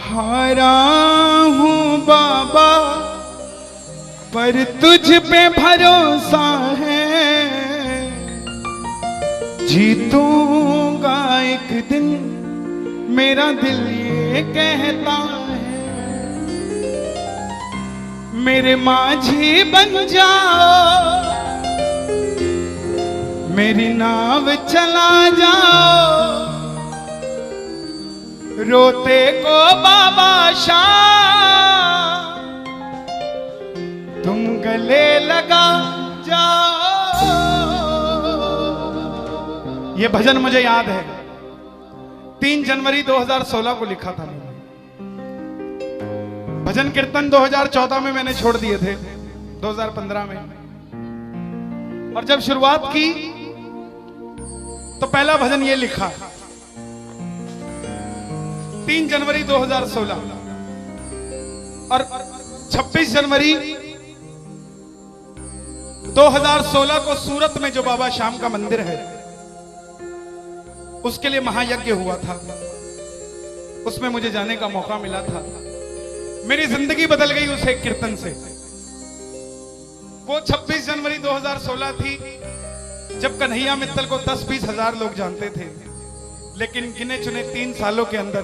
हारा हूँ बाबा पर तुझ पे भरोसा है, जीतूंगा एक दिन मेरा दिल ये कहता है। मेरे माझी बन जाओ, मेरी नाव चला जाओ, रोते को बाबा शाम तुम गले लगा जाओ। ये भजन मुझे याद है, 3 जनवरी 2016 को लिखा था मैंने। भजन कीर्तन 2014 में मैंने छोड़ दिए थे, 2015 में। और जब शुरुआत की तो पहला भजन ये लिखा 3 जनवरी 2016। और 26 जनवरी 2016 को सूरत में जो बाबा श्याम का मंदिर है उसके लिए महायज्ञ हुआ था, उसमें मुझे जाने का मौका मिला था। मेरी जिंदगी बदल गई उस एक कीर्तन से। वो 26 जनवरी 2016 थी जब कन्हैया मित्तल को 10-20 हजार लोग जानते थे, लेकिन गिने चुने 3 सालों के अंदर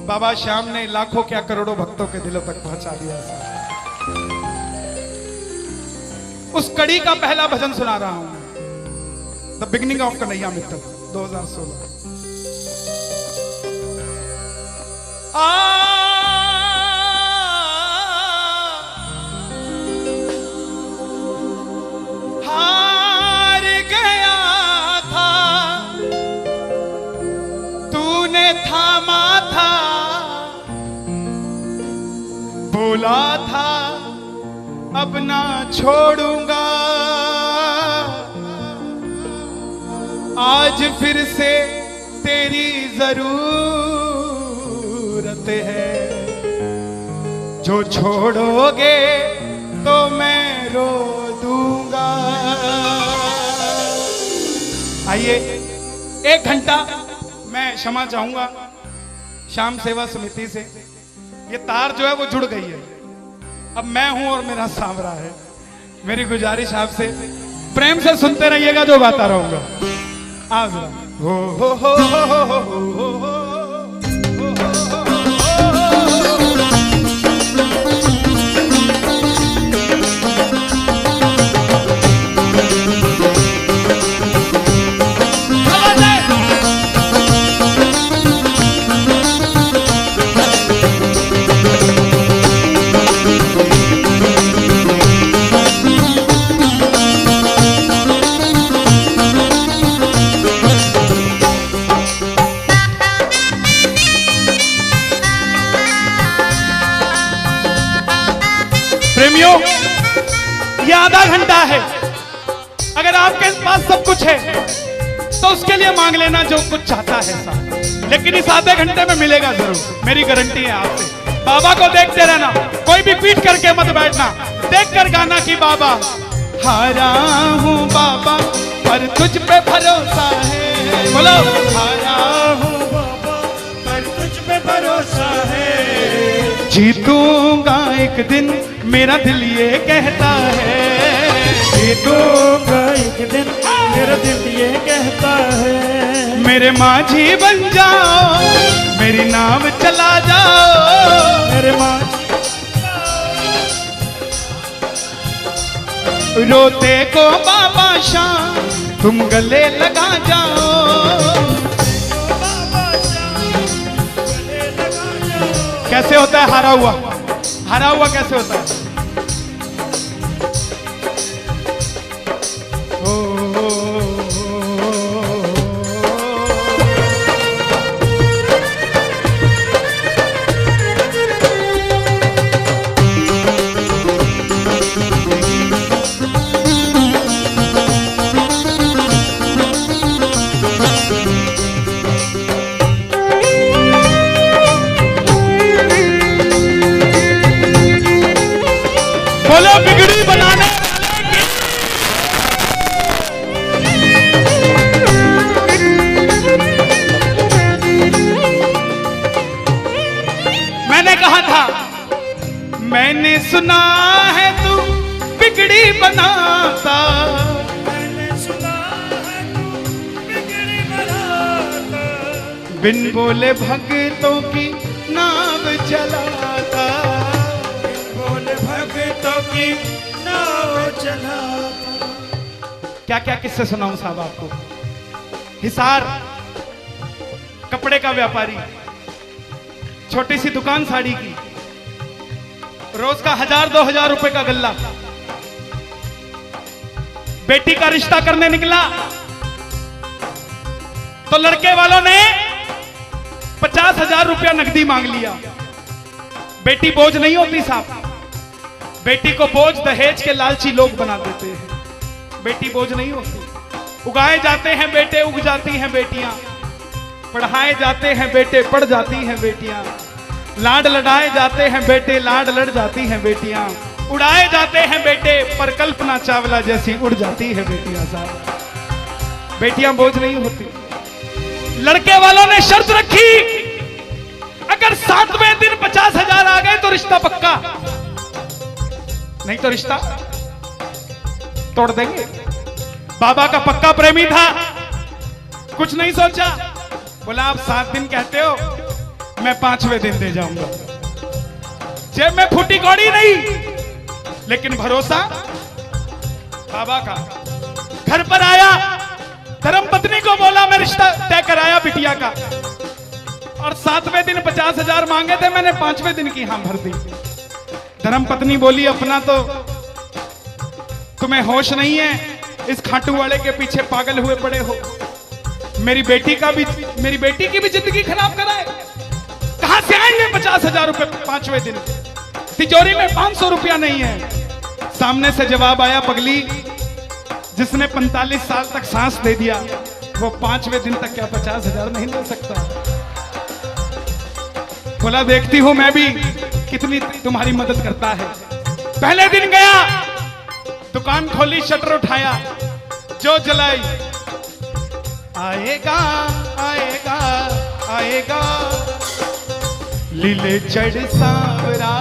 बाबा श्याम ने लाखों क्या करोड़ों भक्तों के दिलों तक पहुंचा दिया। उस कड़ी का पहला भजन सुना रहा हूं, the beginning of Kanhaiya Mittal 2016। हार गया था तूने थामा था, बोला था अब ना छोड़ूंगा, आज फिर से तेरी जरूरत है, जो छोड़ोगे तो मैं रो दूंगा। आइए 1 घंटा मैं क्षमा चाहूंगा श्याम सेवा समिति से। ये तार जो है वो जुड़ गई है, अब मैं हूं और मेरा सांवरा है। मेरी गुजारिश आपसे प्रेम से सुनते रहिएगा, जो गाता रहूंगा। आज हो हो हो हो हो हो हो हो। प्रेमियों, ये आधा घंटा है। अगर आपके पास सब कुछ है तो उसके लिए मांग लेना जो कुछ चाहता है साहब, लेकिन इस आधे घंटे में मिलेगा जरूर, मेरी गारंटी है आपसे। बाबा को देखते रहना, कोई भी पीट करके मत बैठना, देख कर गाना कि बाबा हारा हूँ बाबा पर तुझ पे भरोसा है। बोलो हारा हूँ बाबा पर तुझ पे भरोसा है, जीतूंगा एक दिन मेरा दिल ये कहता है, जीतूंगा एक दिन मेरा दिल ये कहता है। मेरे माझी बन जाओ, मेरी नाव चला जाओ, मेरे माझी रोते को बाबा शाम तुम गले लगा जाओ। कैसे होता है हारा हुआ? हारा हुआ कैसे होता है? कहा था, मैंने सुना है तू बिगड़ी बनाता, मैंने सुना है तू बिगड़ी बनाता, बिन बोले भक्तों की नाव चलाता, बोले भक्तों की नाव चलाता। क्या क्या किस्से सुनाऊं साहब आपको। हिसार कपड़े का व्यापारी, छोटी सी दुकान साड़ी की, रोज का 1000-2000 रुपए का गल्ला। बेटी का रिश्ता करने निकला तो लड़के वालों ने 50,000 रुपया नकदी मांग लिया। बेटी बोझ नहीं होती साहब, बेटी को बोझ दहेज के लालची लोग बना देते हैं। बेटी बोझ नहीं होती। उगाए जाते हैं बेटे, उग जाती हैं बेटियां। पढ़ाए जाते हैं बेटे, पढ़ जाती हैं बेटियां। लाड लड़ाए जाते हैं बेटे, लाड लड़ जाती हैं बेटियां। उड़ाए जाते हैं बेटे, पर कल्पना चावला जैसी उड़ जाती है बेटियां साहब। बेटियां बोझ नहीं होती। लड़के वालों ने शर्त रखी, अगर 7वें दिन 50,000 आ गए तो रिश्ता पक्का, नहीं तो रिश्ता तोड़ देंगे। बाबा का पक्का प्रेमी था, कुछ नहीं सोचा, बोला आप 7 दिन कहते हो, मैं 5वें दिन दे जाऊंगा। जेब में फूटी कौड़ी नहीं, लेकिन भरोसा बाबा का। घर पर आया, धर्मपत्नी को बोला मैं रिश्ता तय कराया बिटिया का, और 7वें दिन 50,000 मांगे थे, मैंने 5वें दिन की हां भर दी। धर्मपत्नी बोली अपना तो तुम्हें होश नहीं है, इस खाटू वाले के पीछे पागल हुए पड़े हो। मेरी बेटी की भी जिंदगी खराब कराए। कहां से आएंगे 50,000 रुपए 5वें दिन? तिजोरी में 500 रुपया नहीं है। सामने से जवाब आया, पगली जिसने 45 साल तक सांस दे दिया, वो 5वें दिन तक क्या 50,000 नहीं दे सकता? बोला देखती हूं मैं भी कितनी तुम्हारी मदद करता है। पहले दिन गया, दुकान खोली, शटर उठाया, जो जलाई, आएगा आएगा आएगा लीले चढ़ सांवरा।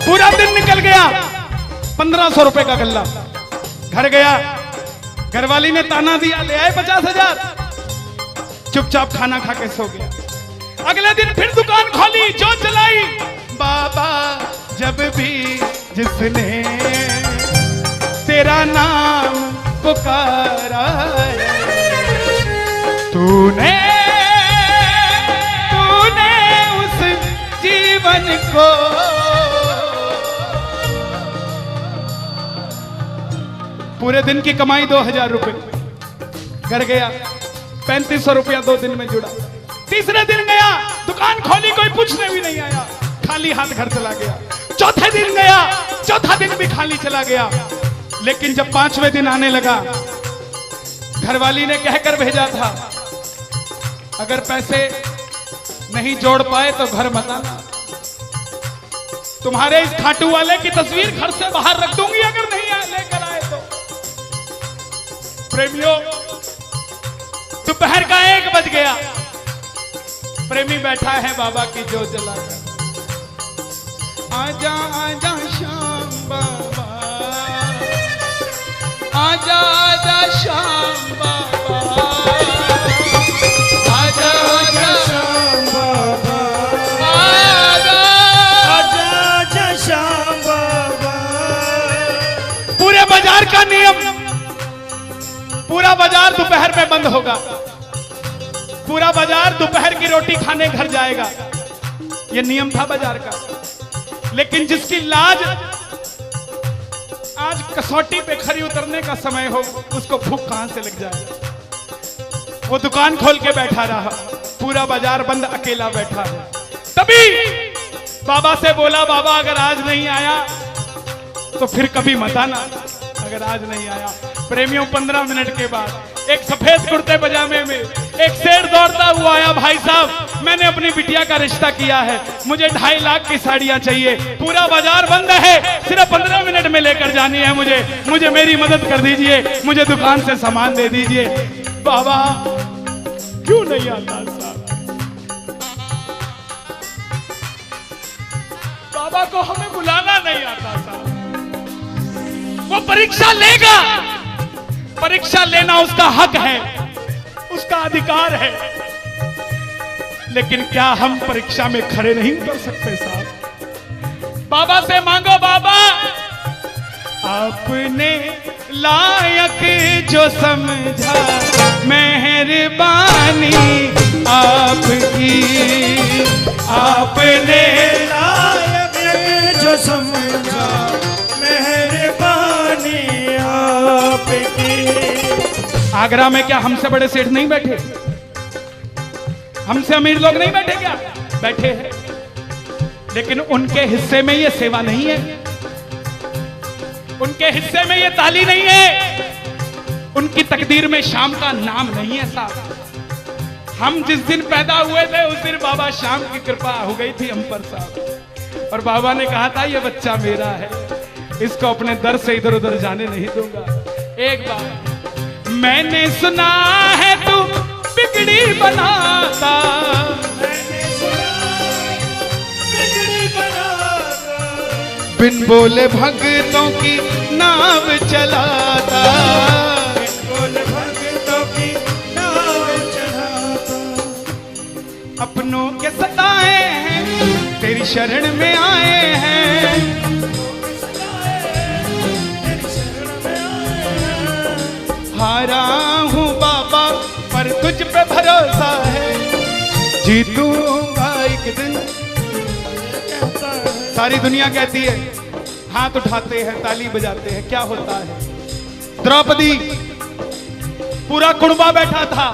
पूरा दिन निकल गया, 1500 रुपए का गल्ला। घर गया, घरवाली ने ताना दिया, ले आए 50,000। चुपचाप खाना खा के सो गया। अगले दिन फिर दुकान खोली, जो चलाई, बाबा जब भी जिसने तेरा नाम पुकारा, तूने उस जीवन को पूरे दिन की कमाई 2,000 रुपए। घर गया, 3500 रुपया 2 दिन में जुड़ा। तीसरे दिन गया, दुकान खोली, कोई पूछने भी नहीं आया, खाली हाथ घर चला गया। चौथे दिन गया, चौथा दिन भी खाली चला गया। लेकिन जब 5वें दिन आने लगा, घरवाली ने कहकर भेजा था, अगर पैसे नहीं जोड़ पाए तो घर मत आना। तुम्हारे इस खाटू वाले की तस्वीर घर से बाहर रख दूंगी अगर नहीं लेकर आए तो। प्रेमियों, दोपहर का 1 बज गया, प्रेमी बैठा है बाबा की जोत जलाकर। आजा आजा श्याम बाबा, आजा आजा श्याम बाबा, आजा आजा श्याम बाबा, आजा आजा आजा श्याम बाबा। पूरे बाजार का नियम, पूरा बाजार दोपहर में बंद होगा। पूरा बाजार दोपहर की रोटी खाने घर जाएगा, यह नियम था बाजार का। लेकिन जिसकी लाज आज कसौटी पे खरी उतरने का समय हो, उसको भूख कहां से लग जाए। वो दुकान खोल के बैठा रहा, पूरा बाजार बंद, अकेला बैठा है। तभी बाबा से बोला, बाबा अगर आज नहीं आया तो फिर कभी मत आना, अगर आज नहीं आया। प्रेमियों, 15 मिनट के बाद एक सफेद कुर्ते पजामे में एक शेर दौड़ता हुआ आया, भाई साहब मैंने अपनी बिटिया का रिश्ता किया है, मुझे 2.5 लाख की साड़ियां चाहिए, पूरा बाजार बंद है, सिर्फ 15 मिनट में लेकर जानी है मुझे मेरी मदद कर दीजिए, मुझे दुकान से सामान दे दीजिए। बाबा क्यों नहीं आता साहब? बाबा को हमें बुलाना नहीं आता साहब। वो परीक्षा लेगा, परीक्षा लेना उसका हक है, उसका अधिकार है, लेकिन क्या हम परीक्षा में खड़े नहीं कर सकते साहब? बाबा से मांगो, बाबा आपने लायक जो समझा, मेहरबानी आपकी, आपने लायक जो समझा, मेहरबानी आपकी। आगरा में क्या हमसे बड़े सेठ नहीं बैठे? हमसे अमीर लोग नहीं बैठे क्या? बैठे हैं, लेकिन उनके हिस्से में ये सेवा नहीं है, उनके हिस्से में ये ताली नहीं है, उनकी तकदीर में शाम का नाम नहीं है साहब। हम जिस दिन पैदा हुए थे उस दिन बाबा शाम की कृपा हो गई थी हम पर साहब, और बाबा ने कहा था ये बच्चा मेरा है, इसको अपने दर से इधर उधर जाने नहीं दूंगा। एक बार मैंने सुना है तू बिगड़ी बनाता, बिन बोले भक्तों की नाव चलाता, बिन बोले भक्तों की नाव चलाता। अपनों के सताए हैं तेरी शरण में आए हैं, हारा हूँ बाबा पर तुझ पे भरोसा है, जीतूंगा एक दिन। सारी दुनिया कहती है, हाथ उठाते हैं, ताली बजाते हैं, क्या होता है? द्रौपदी पूरा कुणबा बैठा था,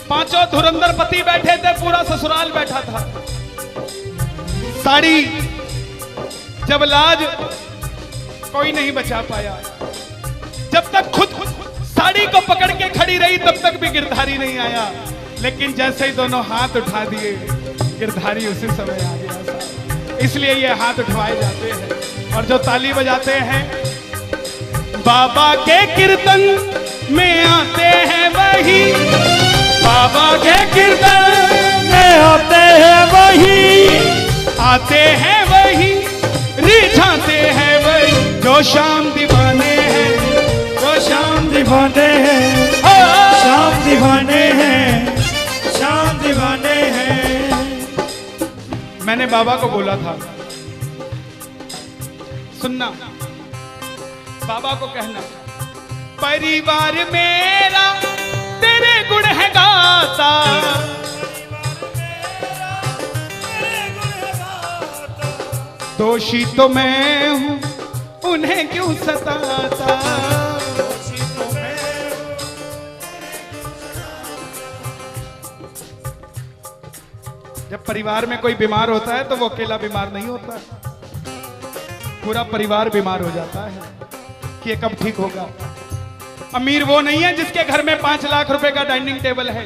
पांचों धुरंधर पति बैठे थे, पूरा ससुराल बैठा था। साड़ी जब लाज कोई नहीं बचा पाया, जब तक खुद साड़ी को पकड़ के खड़ी रही तब तक भी गिरधारी नहीं आया, लेकिन जैसे ही दोनों हाथ उठा दिए गिरधारी उसी समय आ गया साहब। इसलिए ये हाथ उठवाए जाते हैं, और जो ताली बजाते हैं बाबा के कीर्तन में आते हैं वही, बाबा के कीर्तन में आते हैं वही, आते हैं वही, रिझाते हैं वही, जो शाम दीवाने हैं, जो शाम दीवाने हैं, शाम दीवाने हैं, शाम दीवाने हैं। मैंने बाबा को बोला था, सुनना, बाबा को कहना, परिवार मेरा तेरे गुण है गाता, दोषी तो मैं हूं उन्हें क्यों सताता, जब परिवार में कोई बीमार होता है तो वो अकेला बीमार नहीं होता, पूरा परिवार बीमार हो जाता है कि ये कब ठीक होगा। अमीर वो नहीं है जिसके घर में 5 लाख रुपए का डाइनिंग टेबल है,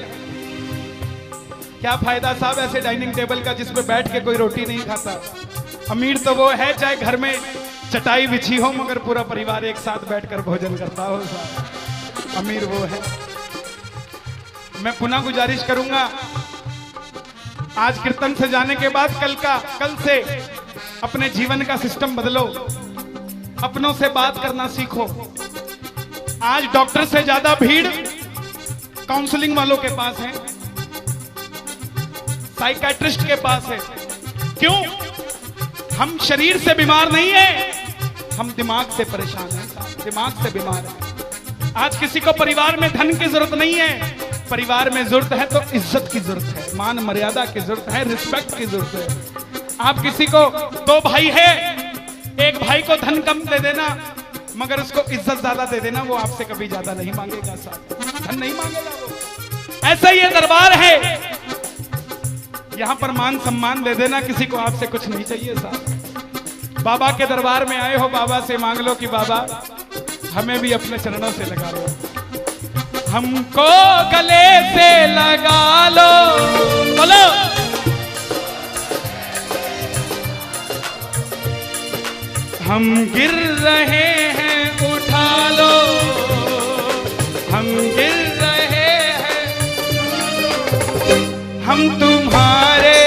क्या फायदा साहब ऐसे डाइनिंग टेबल का जिसपे बैठ के कोई रोटी नहीं खाता। अमीर तो वो है चाहे घर में चटाई बिछी हो मगर पूरा परिवार एक साथ बैठकर भोजन करता हो साहब, अमीर वो है। मैं पुनः गुजारिश करूंगा, आज कीर्तन से जाने के बाद कल से अपने जीवन का सिस्टम बदलो, अपनों से बात करना सीखो। आज डॉक्टर से ज्यादा भीड़ काउंसलिंग वालों के पास है, साइकियाट्रिस्ट के पास है। क्यों? हम शरीर से बीमार नहीं है, हम दिमाग से परेशान हैं, दिमाग से बीमार हैं। आज किसी को परिवार में धन की जरूरत नहीं है, परिवार में जरूरत है तो इज्जत की जरूरत है, मान मर्यादा की जरूरत है, रिस्पेक्ट की जरूरत है। आप किसी को 2 भाई है, एक भाई को धन कम दे देना मगर उसको इज्जत ज्यादा दे देना, वो आपसे कभी ज्यादा नहीं मांगेगा साहब, धन नहीं मांगेगा वो। ऐसा ये दरबार है, यहां पर मान सम्मान दे देना, किसी को आपसे कुछ नहीं चाहिए साहब। बाबा के दरबार में आए हो, बाबा से मांग लो कि बाबा हमें भी अपने चरणों से लगा लो, हमको गले से लगा लो, बोलो हम गिर रहे हैं उठा लो, हम गिर रहे हैं, हम तुम्हारे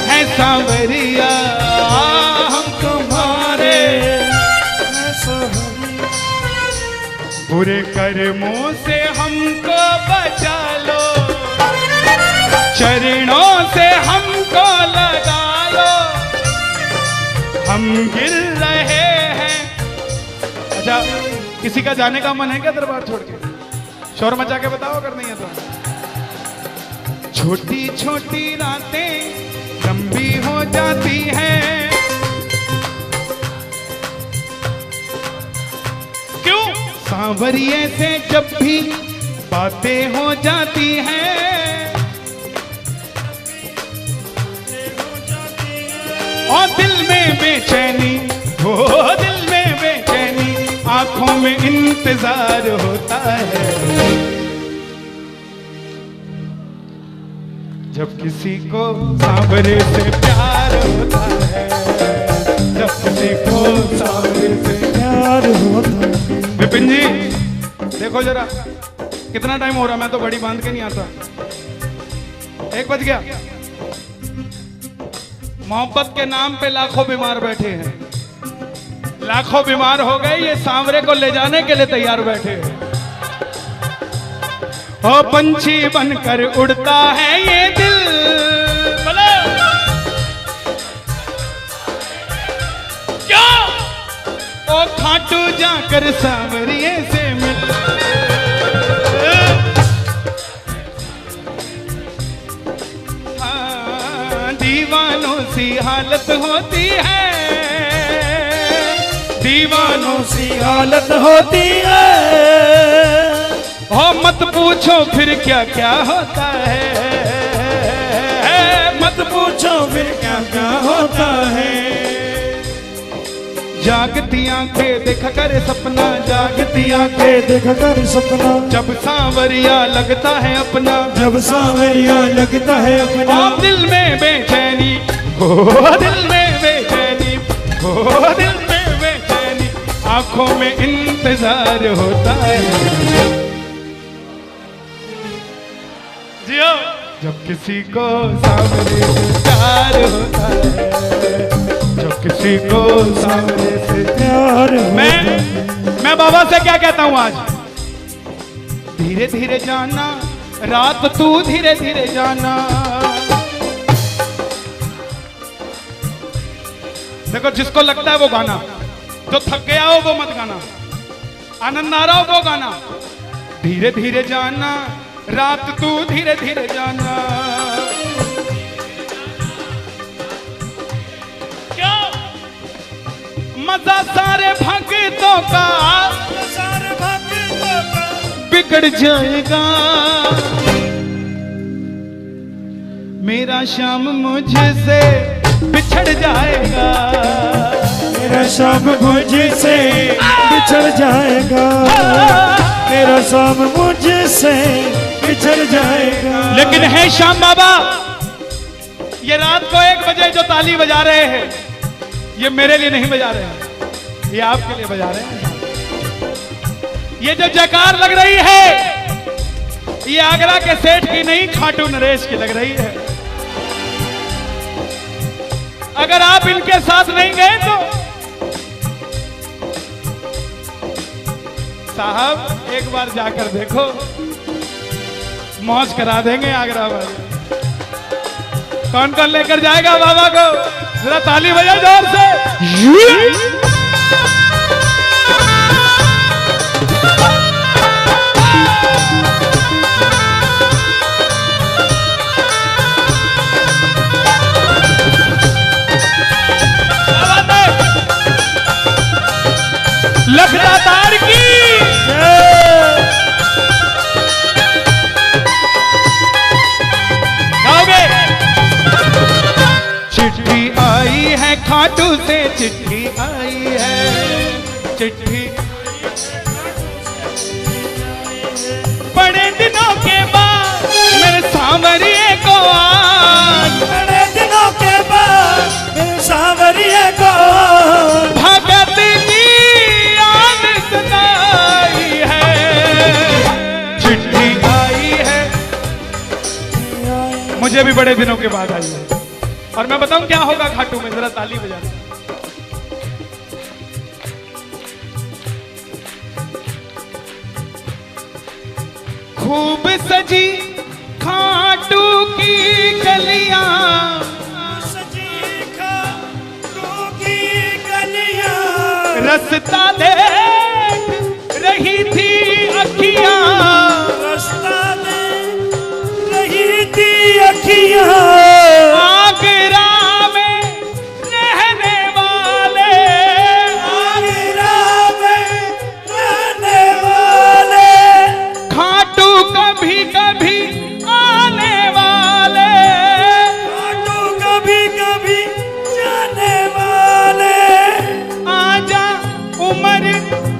हैं सांवरिया, बुरे कर्मों से हमको बचा लो, चरणों से हमको लगा लो, हम गिर रहे हैं। अच्छा, किसी का जाने का मन है क्या दरबार छोड़ के? शोर मचा के बताओ अगर नहीं है तो। छोटी छोटी रातें लंबी हो जाती हैं, क्यों? सांवरिये से जब भी बातें हो जाती हैं, और दिल में बेचैनी, हो दिल में बेचैनी, आंखों में इंतजार होता है। जब किसी को सांवरे से प्यार होता है, जब किसी को सांवरे से प्यार होता है। विपिन जी देखो जरा कितना टाइम हो रहा, मैं तो घड़ी बांध के नहीं आता। 1 बज गया। मोहब्बत के नाम पे लाखों बीमार बैठे हैं, लाखों बीमार हो गए, ये सांवरे को ले जाने के लिए तैयार बैठे हैं। ओ पंछी बनकर उड़ता है ये दिल, क्या? ओ खाटू जाकर सांवरिये से मिल, दीवानों सी हालत होती है, दीवानों सी हालत होती है। हो मत पूछो फिर क्या क्या होता है, मत पूछो फिर क्या क्या होता है। जागती आंखें देखा कर सपना, जागती आंखें देखा कर सपना, जब सांवरिया लगता है अपना, जब सांवरिया लगता है अपना। और दिल में बेचैनी, हो दिल में बेचैनी, हो दिल में बेचैनी, आंखों में इंतजार होता है। जियो जब किसी को सांवरे से प्यार होता है, जब किसी को सांवरे से प्यार होता है। मैं बाबा से क्या कहता हूं आज? धीरे धीरे जाना, रात तू धीरे धीरे जाना। देखो जिसको लगता है वो गाना, जो थक गया हो वो मत गाना, आनंद आ रहा हो वो गाना। धीरे धीरे जाना, रात तू धीरे धीरे जाना। क्या मजा सारे भक्तों का, सारे भक्तों का बिगड़ जाएगा। मेरा श्याम मुझसे बिछड़ जाएगा, मेरा शाम मुझसे बिछड़ जाएगा, मेरा शाम मुझसे बिछड़ जाएगा। लेकिन है श्याम बाबा, ये रात को 1 बजे जो ताली बजा रहे हैं, ये मेरे लिए नहीं बजा रहे हैं, ये आपके लिए बजा रहे हैं। ये जो जयकार लग रही है, ये आगरा के सेठ की नहीं, खाटू नरेश की लग रही है। अगर आप इनके साथ नहीं गए तो साहब एक बार जाकर देखो, मौज करा देंगे आगरा वाले। कौन कौन लेकर जाएगा बाबा को? जरा ताली बजाओ जोर से। लखदा तार की गाओगे? चिट्ठी आई है खाटू से, चिट्ठी आई है, चिट्ठी बड़े दिनों के बाद मेरे सांवरिये को आज, बड़े दिनों के बाद मेरे सांवरिये को भगत जी आन सदाई है। चिट्ठी आई है, मुझे भी बड़े दिनों के बाद आई है। और मैं बताऊं क्या होगा खाटू में, जरा ताली बजाना। खूब सजी खाटू की गलियां, सजी खाटू की गलियां, रास्ता देख रही थी अखियां, रास्ता देख रही थी अखियां, आगरा में रहने वाले, आगरा में रहने वाले, खाटू कभी कभी आने वाले, खाटू कभी कभी जाने वाले, आजा उम्र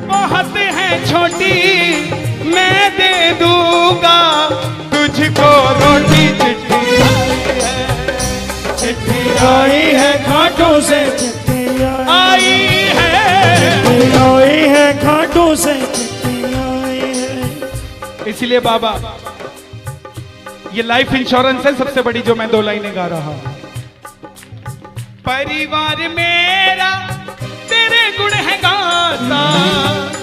बहुत है छोटी, मैं दे दूंगा तुझको रोटी। चिट्ठी आई है खाटू से चिट्ठी आई है, आई है खाटू से चिट्ठी आई है। इसलिए बाबा ये लाइफ इंश्योरेंस है सबसे बड़ी जो मैं 2 लाइनें गा रहा हूं। परिवार मेरा तेरे गुण है गाता,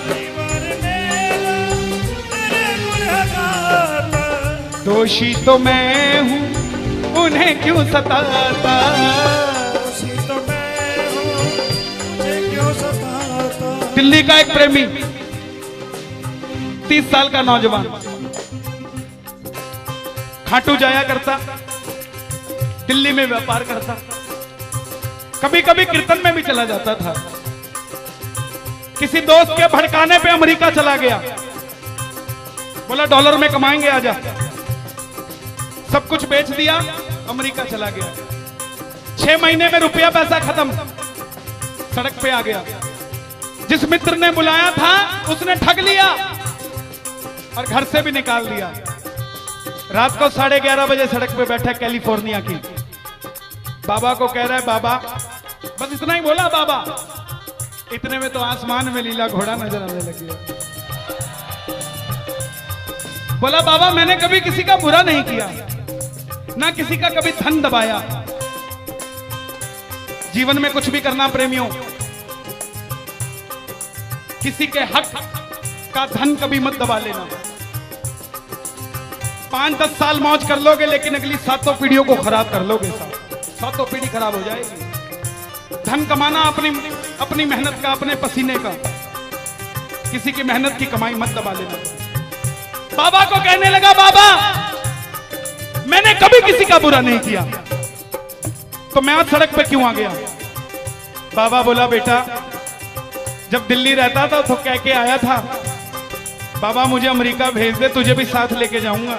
परिवार मेरा तेरे गुण है गाता, दोषी तो मैं हूं उन्हें क्यों सताता, दोषी तो मैं हूं मुझे क्यों सताता। दिल्ली का एक प्रेमी 30 साल का नौजवान खाटू जाया करता, दिल्ली में व्यापार करता, कभी कभी कीर्तन में भी चला जाता था। किसी दोस्त के भड़काने पे अमेरिका चला गया, बोला डॉलर में कमाएंगे आजा, सब कुछ बेच दिया, अमेरिका चला गया। 6 महीने में रुपया पैसा खत्म, सड़क पे आ गया। जिस मित्र ने बुलाया था उसने ठग लिया और घर से भी निकाल दिया। रात को 11:30 बजे सड़क पे बैठा कैलिफोर्निया की, बाबा को कह रहा है बाबा, बस इतना ही बोला बाबा, इतने में तो आसमान में लीला घोड़ा नजर आने लग गया। बोला बाबा मैंने कभी किसी का बुरा नहीं किया, ना किसी का कभी धन दबाया, जीवन में कुछ भी करना प्रेमियों, किसी के हक का धन कभी मत दबा लेना। 5-10 साल मौज कर लोगे लेकिन अगली 7 पीढ़ियों को खराब कर लोगे, 7 पीढ़ी खराब हो जाएगी। धन कमाना अपनी मेहनत का, अपने पसीने का, किसी की मेहनत की कमाई मत दबा लेना। बाबा को कहने लगा बाबा मैंने कभी किसी का बुरा नहीं किया, तो मैं आज सड़क पे क्यों आ गया। बाबा बोला बेटा जब दिल्ली रहता था तो कह के आया था बाबा मुझे अमेरिका भेज दे, तुझे भी साथ लेके जाऊंगा,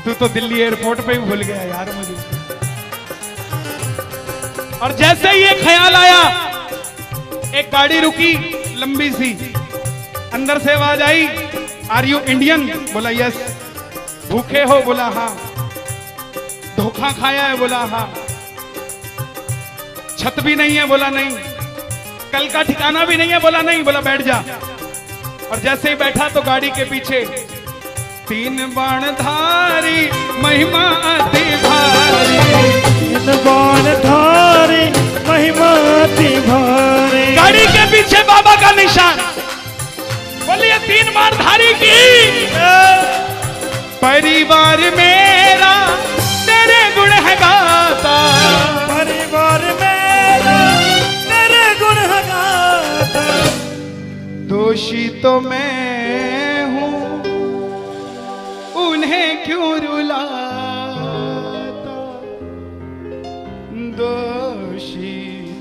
तू तो दिल्ली एयरपोर्ट पे ही भूल गया यार मुझे। और जैसे ही ये ख्याल आया एक गाड़ी रुकी लंबी सी, अंदर से आवाज आई आर यू इंडियन, बोला यस। भूखे हो, बोला हाँ। धोखा खाया है, बोला हाँ। छत भी नहीं है, बोला नहीं। कल का ठिकाना भी नहीं है, बोला नहीं। बोला बैठ जा। और जैसे ही बैठा तो गाड़ी के पीछे 3 बाणधारी महिमा अति भारी, 3 बाणधारी महिमा अति भारी, गाड़ी के पीछे बाबा का निशान। बोलिए 3 बाणधारी की। परिवार मेरा तेरे गुण है गाता, परिवार मेरा तेरे गुण है गाता, दोषी तो मैं हूं उन्हें क्यों रुलाता, दोषी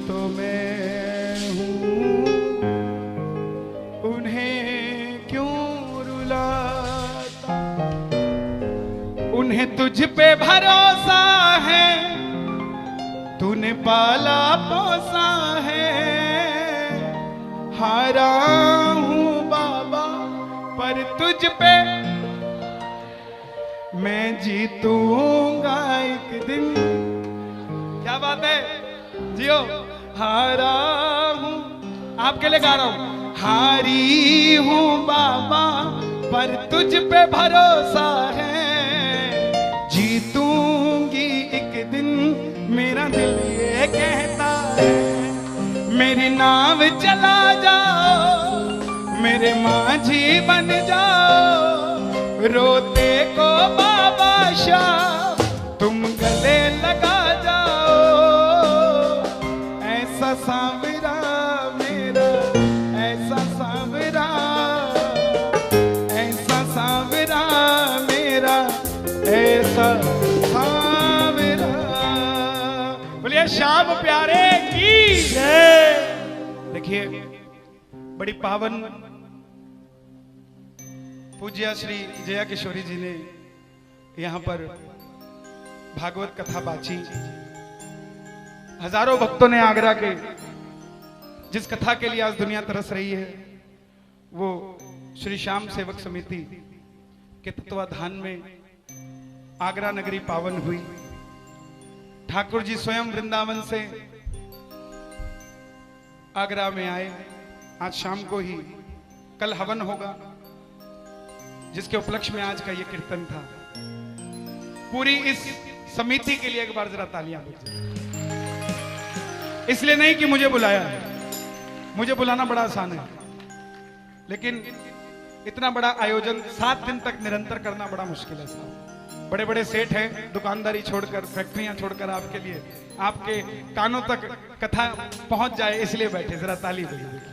तो मैं हूं उन्हें क्यों रुलाता। उन्हें तुझ पे भरोसा है, तूने पाला पोसा है, हारा हूं बाबा पर तुझ पे मैं जीतूंगा एक दिन। क्या बात है, जियो। हारा हूं, आपके लिए गा रहा हूं। हारी हूं बाबा पर तुझ पे भरोसा है, जीतूंगी एक दिन मेरा दिल ये कहता है। मेरी नाव चला जाओ, मेरे माझी बन जाओ, रोते को बाबा शाह तुम गले लगा जाओ, ऐसा सांवरा मेरा, ऐसा सांवरा, ऐसा सांवरा मेरा, ऐसा सांवरा। बोलिए श्याम प्यारे की जय। देखिए बड़ी पावन पूज्य श्री जया किशोरी जी ने यहाँ पर भागवत कथा बाची। हजारों भक्तों ने आगरा के जिस कथा के लिए आज दुनिया तरस रही है, वो श्री श्याम सेवक समिति के तत्वाधान में आगरा नगरी पावन हुई। ठाकुर जी स्वयं वृंदावन से आगरा में आए। आज शाम को ही कल हवन होगा, जिसके उपलक्ष्य में आज का ये कीर्तन था। पूरी इस समिति के लिए एक बार जरा तालियां बजाएं। इसलिए नहीं कि मुझे बुलाया, मुझे बुलाना बड़ा आसान है, लेकिन इतना बड़ा आयोजन 7 दिन तक निरंतर करना बड़ा मुश्किल है साहब। बड़े बड़े सेठ हैं, दुकानदारी छोड़कर, फैक्ट्रियां छोड़कर आपके लिए, आपके कानों तक कथा पहुंच जाए इसलिए बैठे। जरा ताली बजाइए।